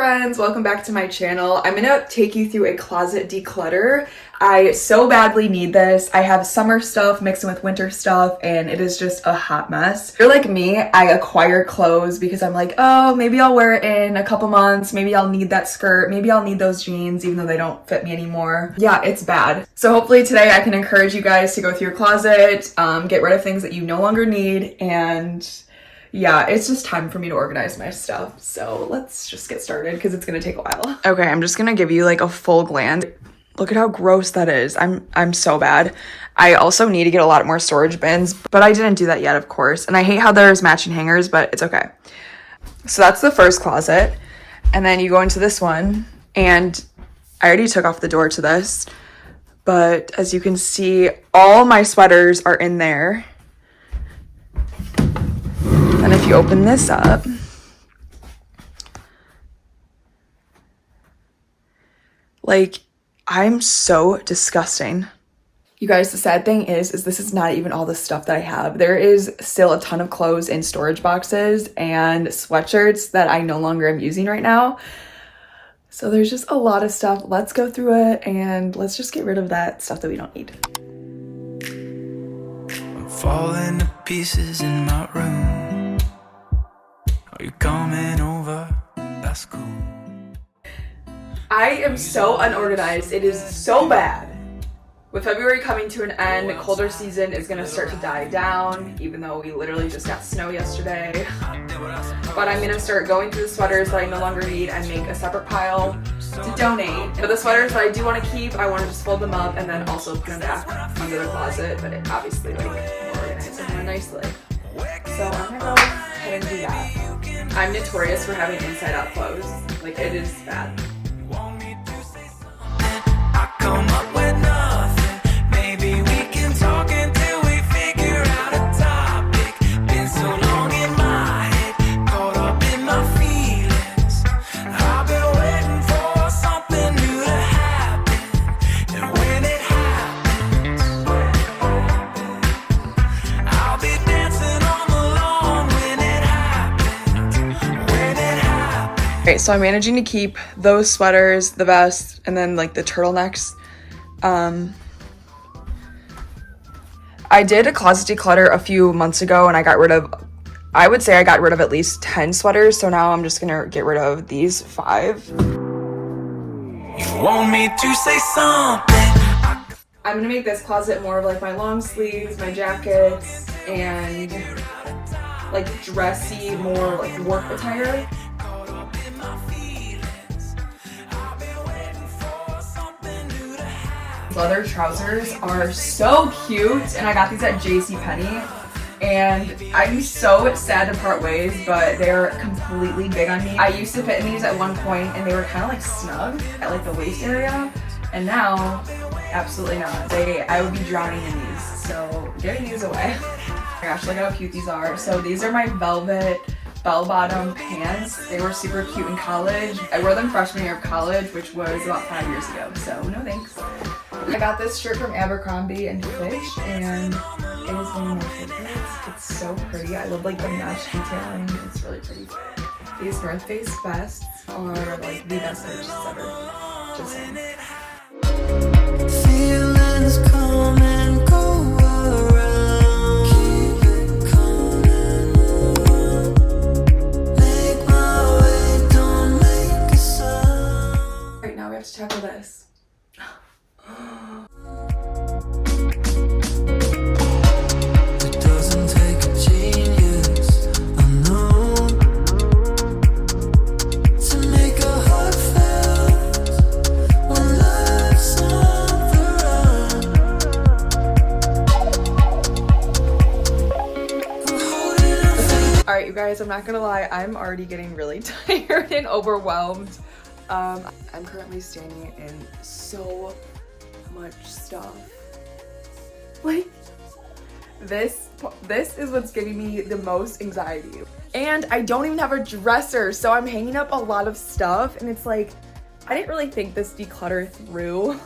friends, welcome back to my channel. I'm gonna take you through a closet declutter. I so badly need this. I have summer stuff mixed in with winter stuff and it is just a hot mess. If you're like me, I acquire clothes because I'm like, oh, maybe I'll wear it in a couple months, maybe I'll need that skirt, maybe I'll need those jeans even though they don't fit me anymore. Yeah, it's bad. So hopefully today I can encourage you guys to go through your closet, get rid of things that you no longer need, and yeah, it's just time for me to organize my stuff. So let's just get started because it's gonna take a while. Okay, I'm just gonna give you like a full glance. Look at how gross that is. I'm so bad. I also need to get a lot more storage bins, but I didn't do that yet, of course. And I hate how there's matching hangers, but it's okay. So that's the first closet. And then you go into this one, and I already took off the door to this, but as you can see, all my sweaters are in there. And if you open this up, like, I'm so disgusting. You guys, the sad thing is this is not even all the stuff that I have. There is still a ton of clothes in storage boxes and sweatshirts that I no longer am using right now. So there's just a lot of stuff. Let's go through it and let's just get rid of that stuff that we don't need. I'm falling to pieces in my room. Are you coming over? That's cool. I am so unorganized. It is so bad. With February coming to an end, colder season is gonna start to die down, even though we literally just got snow yesterday. But I'm gonna start going through the sweaters that I no longer need and make a separate pile to donate. But the sweaters that I do want to keep, I want to just fold them up and then also put them back under the closet, but it obviously like organize them more nicely. So I'm gonna go ahead and do that. I'm notorious for having inside out clothes. Like, it is bad. Come up with nothing. Maybe we can talk until we figure out a topic. Been so long in my head, caught up in my feelings. I've been waiting for something new to happen. And when it happens, I'll be dancing on the lawn when it happens. When it happens. Okay, so I'm managing to keep those sweaters, the vest, and then like the turtlenecks. I did a closet declutter a few months ago and I got rid of, I would say I got rid of at least 10 sweaters. So now I'm just gonna get rid of these 5. You want me to say something? I'm gonna make this closet more of like my long sleeves, my jackets, and like dressy, more like work attire. Leather trousers are so cute, and I got these at JCPenney, and I'm so sad to part ways, but they're completely big on me. I used to fit in these at one point and they were kind of like snug at like the waist area, and now absolutely not. I would be drowning in these, so getting these away. Oh my gosh, look how cute these are. So these are my velvet bell-bottom pants. They were super cute in college. I wore them freshman year of college, which was about 5 years ago, so no thanks. I got this shirt from Abercrombie and Fitch, and it is one of my favorites. It's so pretty. I love like the mesh detailing. It's really pretty. These North Face vests are like the best purchase ever. Just saying. Feelings come and go around. Keep it coming on. Make my way, don't make a sound. Right now we have to tackle this. It doesn't take a genius, I know, to make a heart feel when life's on the run. Alright, you guys, I'm not gonna lie, I'm already getting really tired and overwhelmed. I'm currently standing in so much stuff. Like, this is what's giving me the most anxiety. And I don't even have a dresser, so I'm hanging up a lot of stuff, and it's like, I didn't really think this declutter through.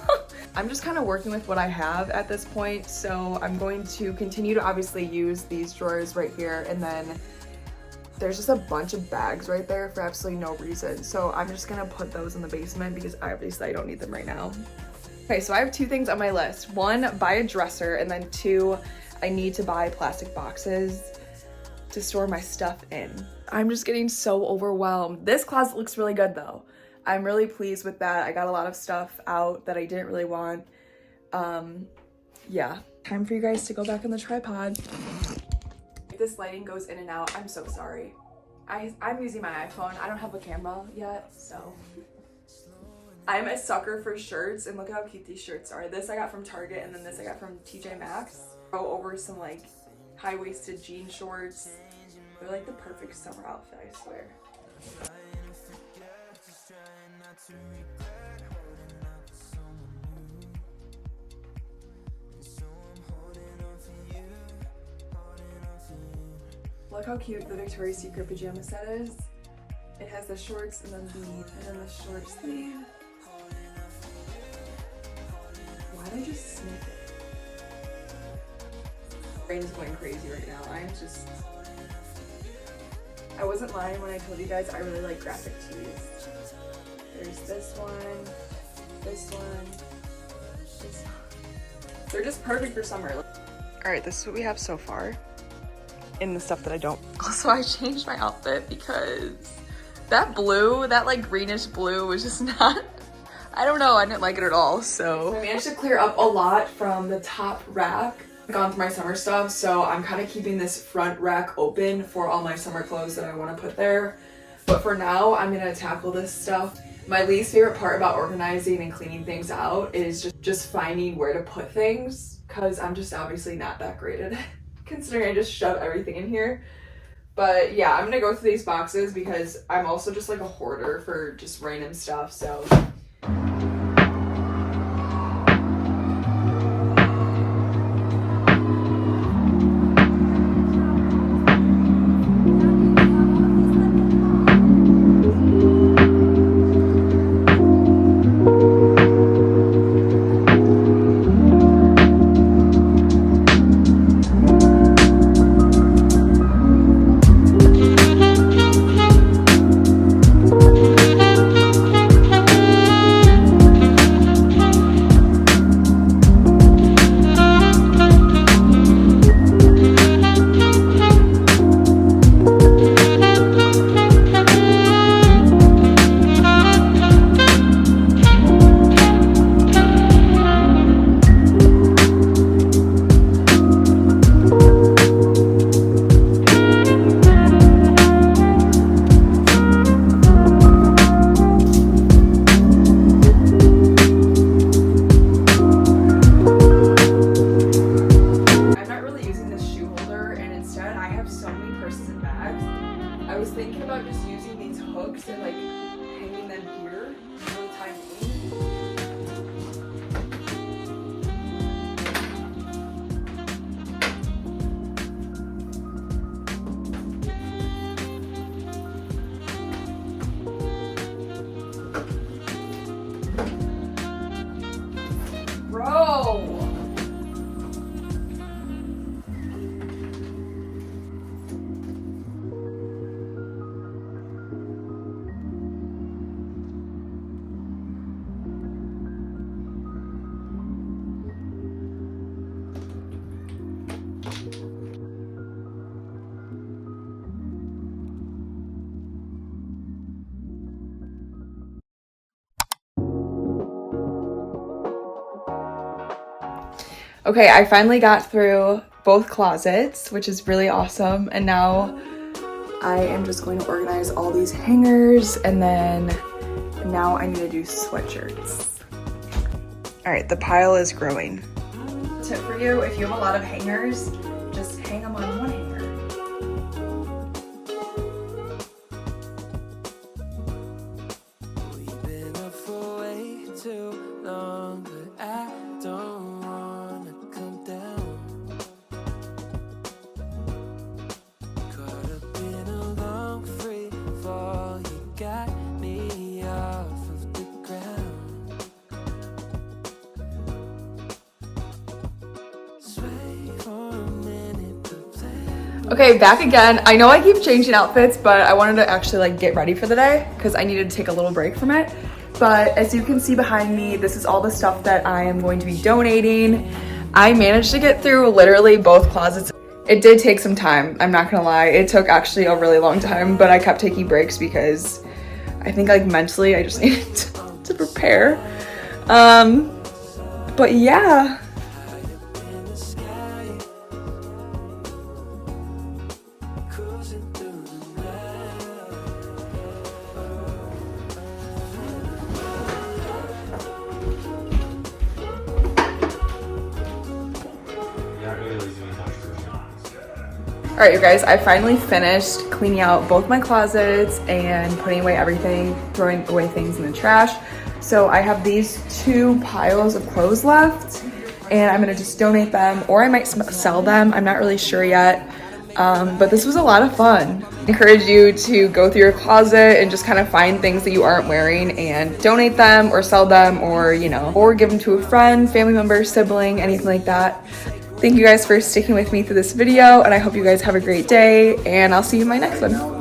I'm just kind of working with what I have at this point, so I'm going to continue to obviously use these drawers right here, and then there's just a bunch of bags right there for absolutely no reason. So I'm just gonna put those in the basement because obviously I don't need them right now. Okay, so I have 2 things on my list. 1, buy a dresser, and then 2, I need to buy plastic boxes to store my stuff in. I'm just getting so overwhelmed. This closet looks really good though. I'm really pleased with that. I got a lot of stuff out that I didn't really want. Yeah, time for you guys to go back on the tripod. If this lighting goes in and out, I'm so sorry. I'm using my iPhone. I don't have a camera yet, so. I'm a sucker for shirts, and look how cute these shirts are. This I got from Target, and then this I got from TJ Maxx. Go over some like high-waisted jean shorts. They're like the perfect summer outfit, I swear. Look how cute the Victoria's Secret pajama set is. It has the shorts and then the short sleeve. Why'd I just snip it? Brain is going crazy right now. I wasn't lying when I told you guys I really like graphic tees. There's this one, this one, this one. They're just perfect for summer. All right, this is what we have so far in the stuff that I don't. Also, I changed my outfit because that blue, that like greenish blue was just not, I don't know, I didn't like it at all. So I managed to clear up a lot from the top rack. I've gone through my summer stuff, so I'm kind of keeping this front rack open for all my summer clothes that I want to put there. But for now, I'm gonna tackle this stuff. My least favorite part about organizing and cleaning things out is just finding where to put things, because I'm just obviously not that great at it, considering I just shove everything in here. But yeah, I'm gonna go through these boxes because I'm also just like a hoarder for just random stuff, so. Okay, I finally got through both closets, which is really awesome. And now I am just going to organize all these hangers, and then now I need to do sweatshirts. All right, the pile is growing. Tip for you, if you have a lot of hangers, just hang them on one hanger. We've been up for way too long, but I don't wanna come down. Caught up in a long free fall, you got me off of the ground. Sway for a minute, but Okay, back again. I know I keep changing outfits, but I wanted to actually like get ready for the day because I needed to take a little break from it. But as you can see behind me, this is all the stuff that I am going to be donating. I managed to get through literally both closets. It did take some time, I'm not gonna lie. It took actually a really long time, but I kept taking breaks because I think like mentally I just needed to prepare. But yeah. All right, you guys, I finally finished cleaning out both my closets and putting away everything, throwing away things in the trash. So I have these 2 piles of clothes left and I'm gonna just donate them, or I might sell them. I'm not really sure yet, but this was a lot of fun. I encourage you to go through your closet and just kind of find things that you aren't wearing and donate them or sell them, or, you know, or give them to a friend, family member, sibling, anything like that. Thank you guys for sticking with me through this video, and I hope you guys have a great day, and I'll see you in my next one.